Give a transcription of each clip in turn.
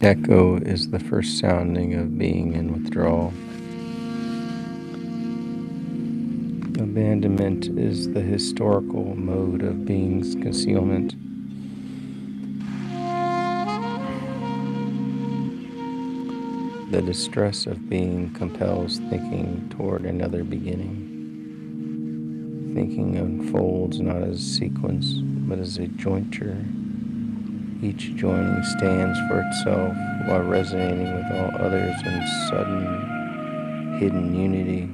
Echo is the first sounding of being in withdrawal. Abandonment is the historical mode of being's concealment. The distress of being compels thinking toward another beginning. Thinking unfolds not as a sequence, but as a jointure. Each joining stands for itself while resonating with all others in sudden, hidden unity.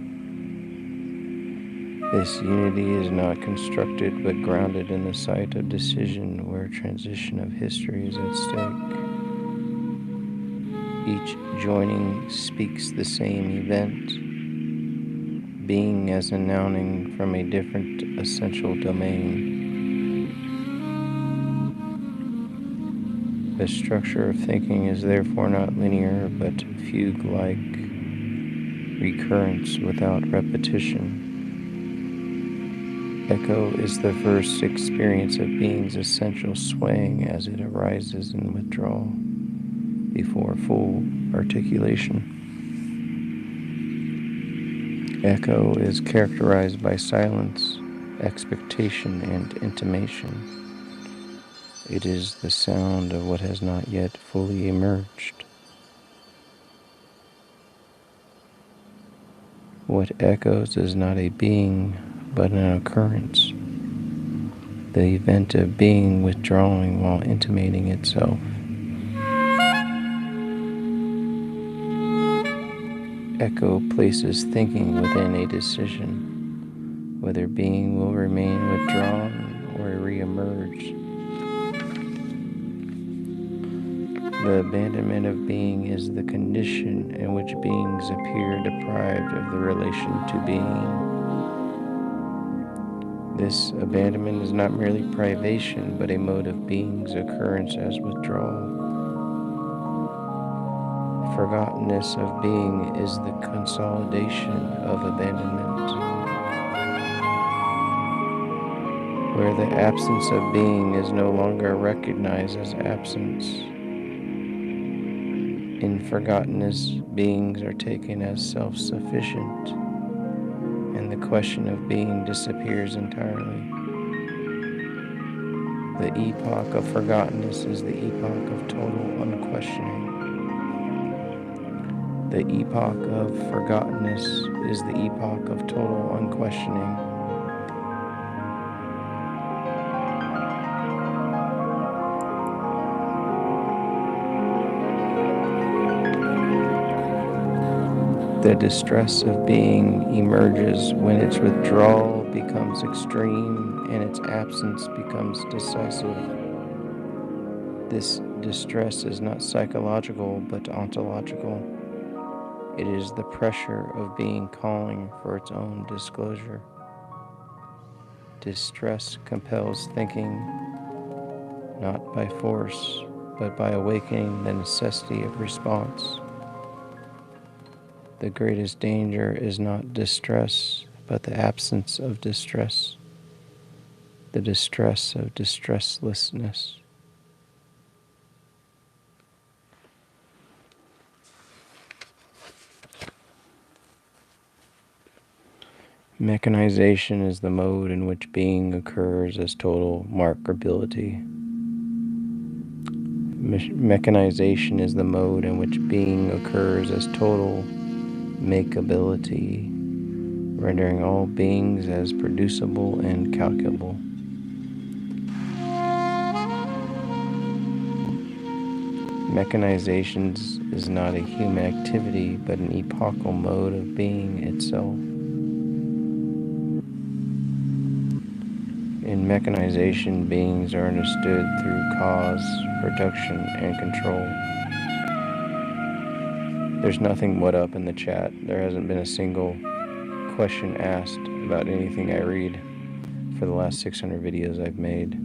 This unity is not constructed but grounded in the site of decision where transition of history is at stake. Each joining speaks the same event, being as a nouning from a different essential domain. The structure of thinking is therefore not linear, but fugue-like recurrence without repetition. Echo is the first experience of being's essential swaying as it arises in withdrawal before full articulation. Echo is characterized by silence, expectation, and intimation. It is the sound of what has not yet fully emerged. What echoes is not a being, but an occurrence. The event of being withdrawing while intimating itself. Echo places thinking within a decision, whether being will remain withdrawn or re-emerge. The abandonment of being is the condition in which beings appear deprived of the relation to being. This abandonment is not merely privation, but a mode of being's occurrence as withdrawal. Forgottenness of being is the consolidation of abandonment. Where the absence of being is no longer recognized as absence. In forgottenness, beings are taken as self-sufficient, and the question of being disappears entirely. The epoch of forgottenness is the epoch of total unquestioning. The epoch of forgottenness is the epoch of total unquestioning. The distress of being emerges when its withdrawal becomes extreme and its absence becomes decisive. This distress is not psychological but ontological. It is the pressure of being calling for its own disclosure. Distress compels thinking, not by force, but by awakening the necessity of response. The greatest danger is not distress, but the absence of distress, the distress of distresslessness. Mechanization is the mode in which being occurs as total markability. Mechanization is the mode in which being occurs as total makeability, rendering all beings as producible and calculable. Mechanization is not a human activity, but an epochal mode of being itself. In mechanization, beings are understood through cause, production, and control. There's nothing "what up" in the chat. There hasn't been a single question asked about anything I read for the last 600 videos I've made.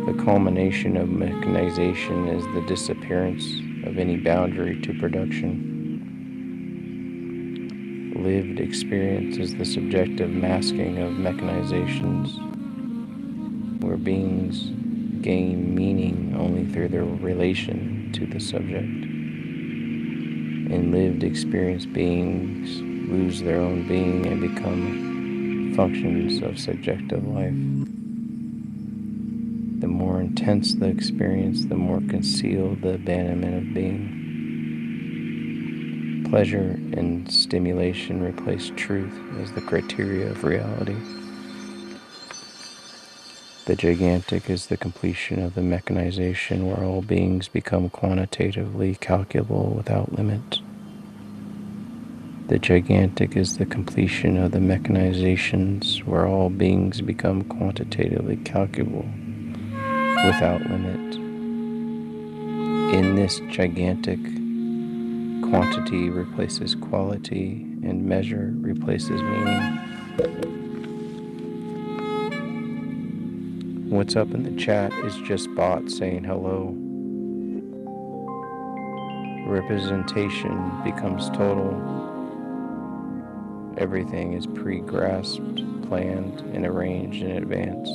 The culmination of mechanization is the disappearance of any boundary to production. Lived experience is the subjective masking of mechanizations, where beings gain meaning only through their relation to the subject. In lived experience, beings lose their own being and become functions of subjective life. The more intense the experience, the more concealed the abandonment of being. Pleasure and stimulation replace truth as the criteria of reality. The gigantic is the completion of the mechanization where all beings become quantitatively calculable without limit. The gigantic is the completion of the mechanizations where all beings become quantitatively calculable without limit. In this gigantic, quantity replaces quality and measure replaces meaning. What's up in the chat is just bots saying hello. Representation becomes total. Everything is pre-grasped, planned, and arranged in advance.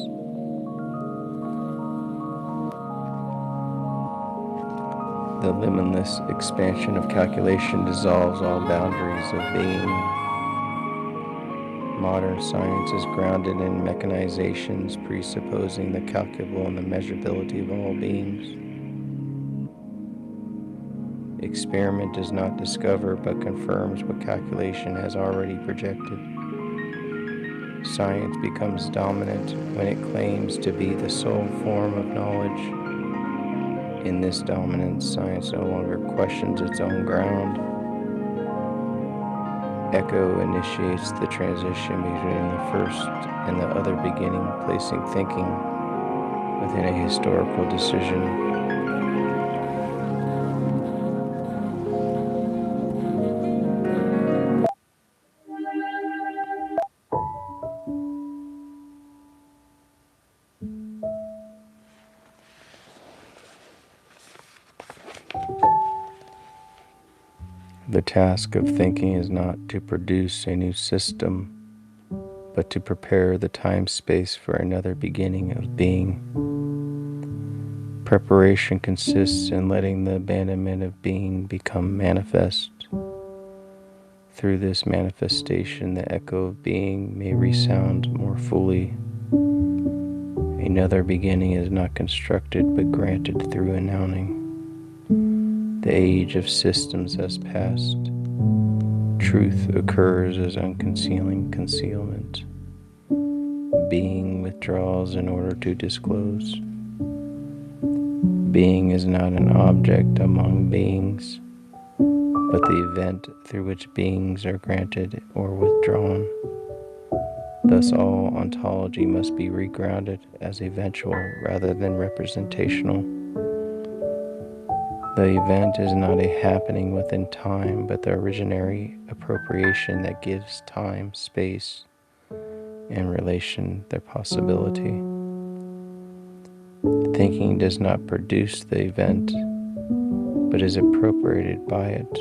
The limitless expansion of calculation dissolves all boundaries of being. Modern science is grounded in mechanizations presupposing the calculable and the measurability of all beings. Experiment does not discover but confirms what calculation has already projected. Science becomes dominant when it claims to be the sole form of knowledge. In this dominance, science no longer questions its own ground. Echo initiates the transition between the first and the other beginning, placing thinking within a historical decision. The task of thinking is not to produce a new system, but to prepare the time-space for another beginning of being. Preparation consists in letting the abandonment of being become manifest. Through this manifestation, the echo of being may resound more fully. Another beginning is not constructed, but granted through announcing. The age of systems has passed. Truth occurs as unconcealing concealment. Being withdraws in order to disclose. Being is not an object among beings, but the event through which beings are granted or withdrawn. Thus all ontology must be regrounded as eventual rather than representational. The event is not a happening within time, but the originary appropriation that gives time, space, and relation their possibility. Thinking does not produce the event, but is appropriated by it.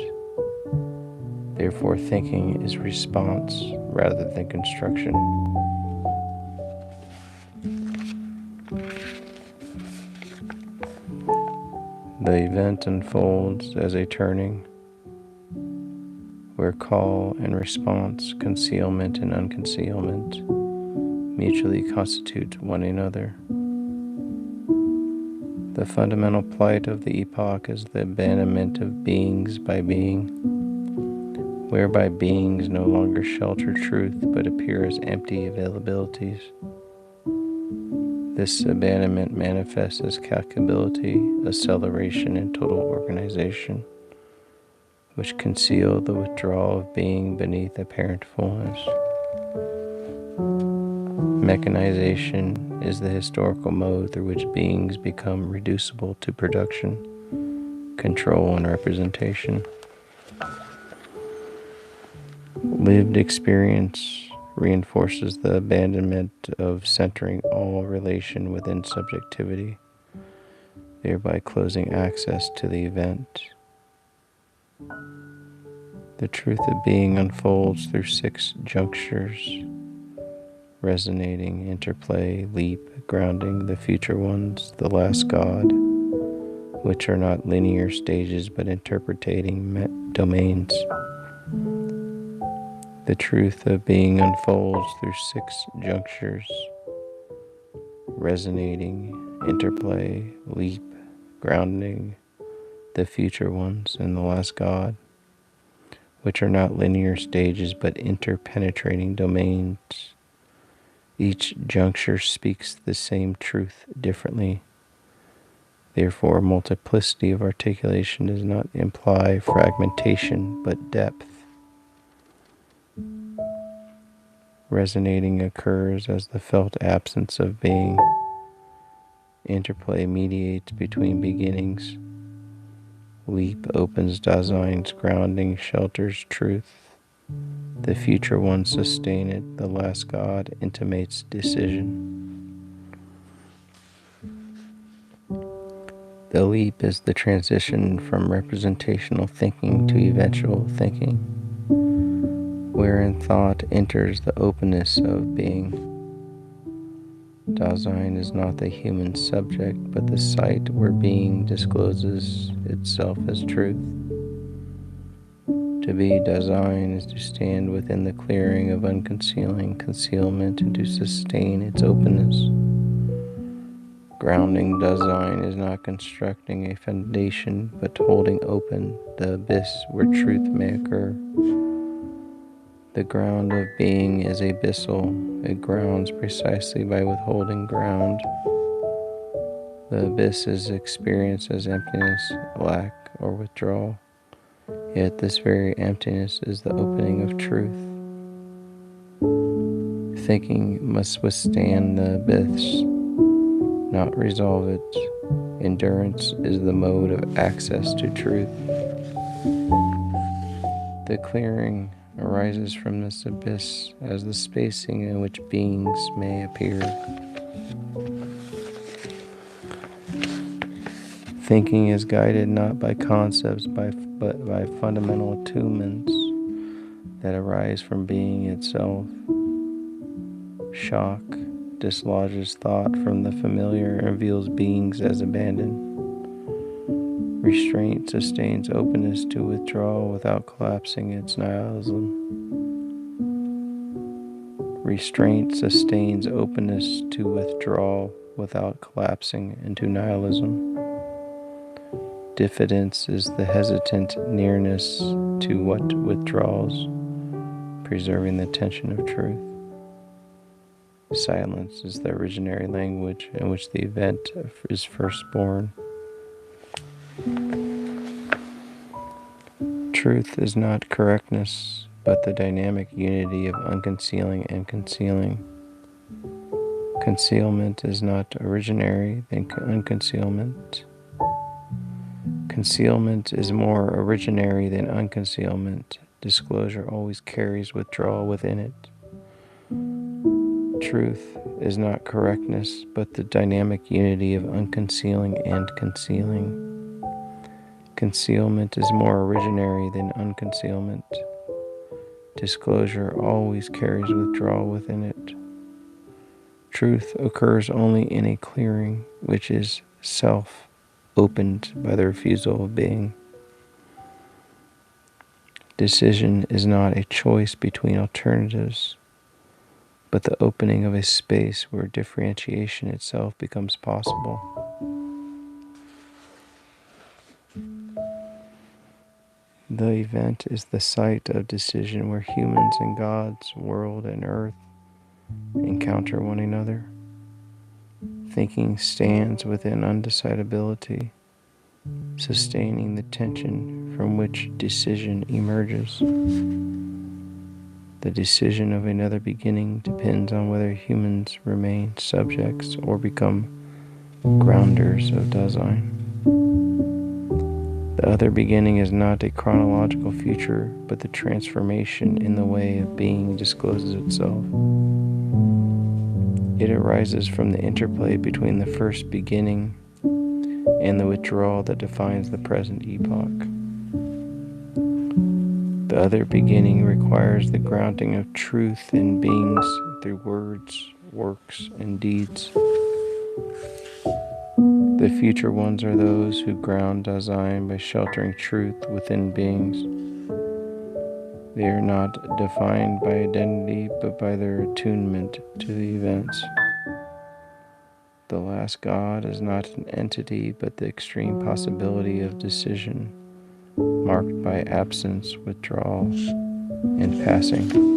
Therefore, thinking is response rather than construction. The event unfolds as a turning, where call and response, concealment and unconcealment mutually constitute one another. The fundamental plight of the epoch is the abandonment of beings by being, whereby beings no longer shelter truth but appear as empty availabilities. This abandonment manifests as calculability, acceleration, and total organization, which conceal the withdrawal of being beneath apparent fullness. Mechanization is the historical mode through which beings become reducible to production, control, and representation. Lived experience reinforces the abandonment of centering all relation within subjectivity, thereby closing access to the event. The truth of being unfolds through 6 junctures: resonating, interplay, leap, grounding, the future ones, the last God, which are not linear stages but interpreting domains. The truth of being unfolds through 6 junctures: resonating, interplay, leap, grounding, the future ones, and the last God, which are not linear stages but interpenetrating domains. Each juncture speaks the same truth differently. Therefore, multiplicity of articulation does not imply fragmentation but depth. Resonating occurs as the felt absence of being. Interplay mediates between beginnings. Leap opens Dasein's grounding, shelters truth. The future one sustaineth, the last God intimates decision. The leap is the transition from representational thinking to eventual thinking, wherein thought enters the openness of being. Dasein is not the human subject, but the site where being discloses itself as truth. To be Dasein is to stand within the clearing of unconcealing concealment and to sustain its openness. Grounding Dasein is not constructing a foundation, but holding open the abyss where truth may occur. The ground of being is abyssal. It grounds precisely by withholding ground. The abyss is experienced as emptiness, lack, or withdrawal. Yet this very emptiness is the opening of truth. Thinking must withstand the abyss, not resolve it. Endurance is the mode of access to truth. The clearing arises from this abyss as the spacing in which beings may appear. Thinking is guided not by concepts but by fundamental attunements that arise from being itself. Shock dislodges thought from the familiar and reveals beings as abandoned. Restraint sustains openness to withdrawal without collapsing its nihilism. Restraint sustains openness to withdrawal without collapsing into nihilism. Diffidence is the hesitant nearness to what withdraws, preserving the tension of truth. Silence is the originary language in which the event is first born. Truth is not correctness, but the dynamic unity of unconcealing and concealing. Concealment is not originary than unconcealment. Concealment is more originary than unconcealment. Disclosure always carries withdrawal within it. Truth is not correctness, but the dynamic unity of unconcealing and concealing. Concealment is more originary than unconcealment. Disclosure always carries withdrawal within it. Truth occurs only in a clearing, which is self, opened by the refusal of being. Decision is not a choice between alternatives, but the opening of a space where differentiation itself becomes possible. The event is the site of decision where humans and gods, world and earth encounter one another. Thinking stands within undecidability, sustaining the tension from which decision emerges. The decision of another beginning depends on whether humans remain subjects or become grounders of Dasein. The other beginning is not a chronological future, but the transformation in the way of being discloses itself. It arises from the interplay between the first beginning and the withdrawal that defines the present epoch. The other beginning requires the grounding of truth in beings through words, works, and deeds. The future ones are those who ground Dasein by sheltering truth within beings. They are not defined by identity, but by their attunement to the events. The last God is not an entity, but the extreme possibility of decision, marked by absence, withdrawal, and passing.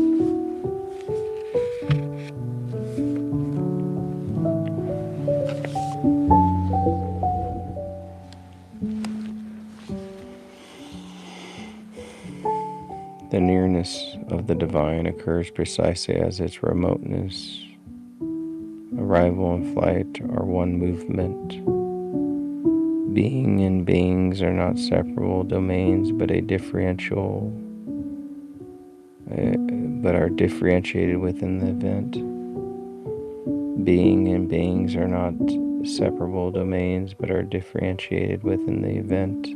The nearness of the divine occurs precisely as its remoteness. Arrival and flight are one movement. Being and beings are not separable domains, but are differentiated within the event. Being and beings are not separable domains, but are differentiated within the event.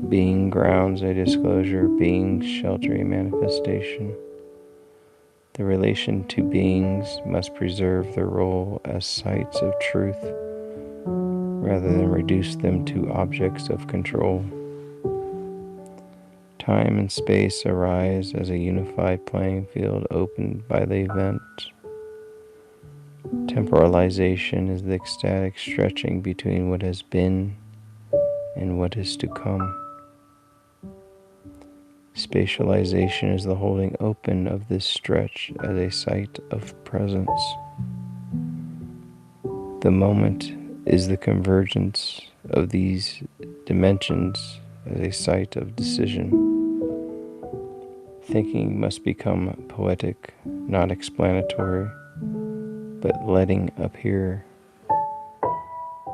Being grounds a disclosure, beings shelter a manifestation. The relation to beings must preserve their role as sites of truth, rather than reduce them to objects of control. Time and space arise as a unified playing field opened by the event. Temporalization is the ecstatic stretching between what has been and what is to come. Spatialization is the holding open of this stretch as a site of presence. The moment is the convergence of these dimensions as a site of decision. Thinking must become poetic, not explanatory, but letting appear.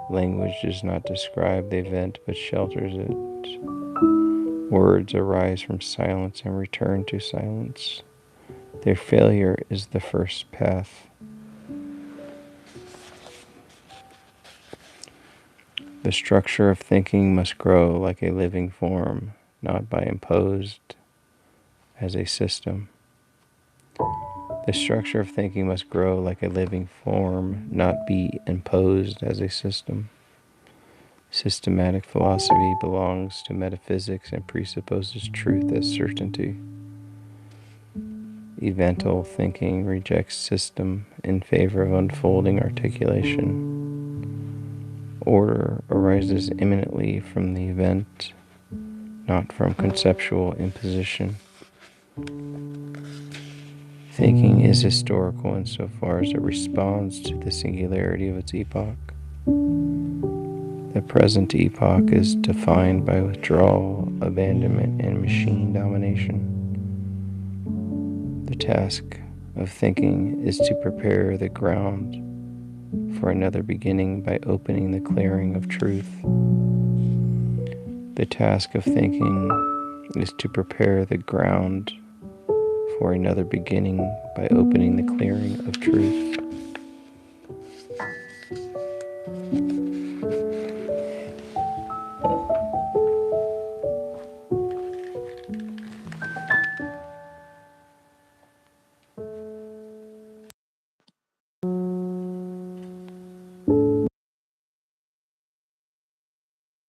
Language does not describe the event, but shelters it. Words arise from silence and return to silence. Their failure is the first path. The structure of thinking must grow like a living form, not by imposed as a system. The structure of thinking must grow like a living form, not be imposed as a system. Systematic philosophy belongs to metaphysics and presupposes truth as certainty. Evental thinking rejects system in favor of unfolding articulation. Order arises immanently from the event, not from conceptual imposition. Thinking is historical insofar as it responds to the singularity of its epoch. The present epoch is defined by withdrawal, abandonment, and machine domination. The task of thinking is to prepare the ground for another beginning by opening the clearing of truth. The task of thinking is to prepare the ground for another beginning by opening the clearing of truth.